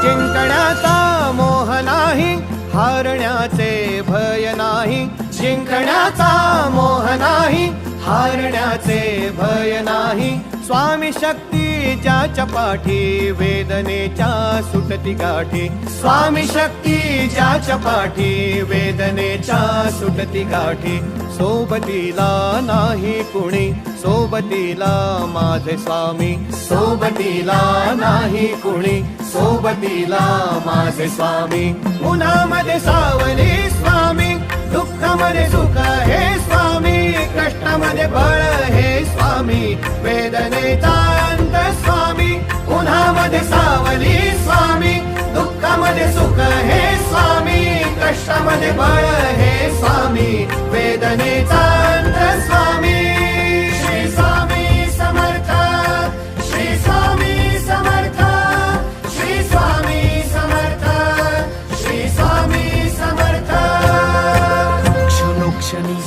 जिंकण्याचा मोह नाही, हारण्याचे भय नाही. जिंकण्याचा मोह नाही, हारण्याचे भय नाही. स्वामी शक्ती ज्याच्या पाठी, वेदनेच्या सुटती गाठी. स्वामी शक्ती ज्याच्या पाठी, वेदनेच्या सुटती गाठी. सोबतीला नाही कुणी, सोबतीला माझे स्वामी. सोबतीला नाही कुणी, सोबतीला माझे स्वामी. उन्हामध्ये सावली स्वामी, दुःखामध्ये सुख हे स्वामी. कष्टामध्ये बळ हे स्वामी, वेदनेचा अंत स्वामी. उन्हामध्ये सावली स्वामी, दुःखामध्ये सुख हे स्वामी. कष्टामध्ये बळ हे स्वामी, वेदनेचा अंत स्वामी. श्री स्वामी समर्थ, श्री स्वामी समर्थ, श्री स्वामी समर्थ, श्री स्वामी समर्थ. क्षणोक्षणी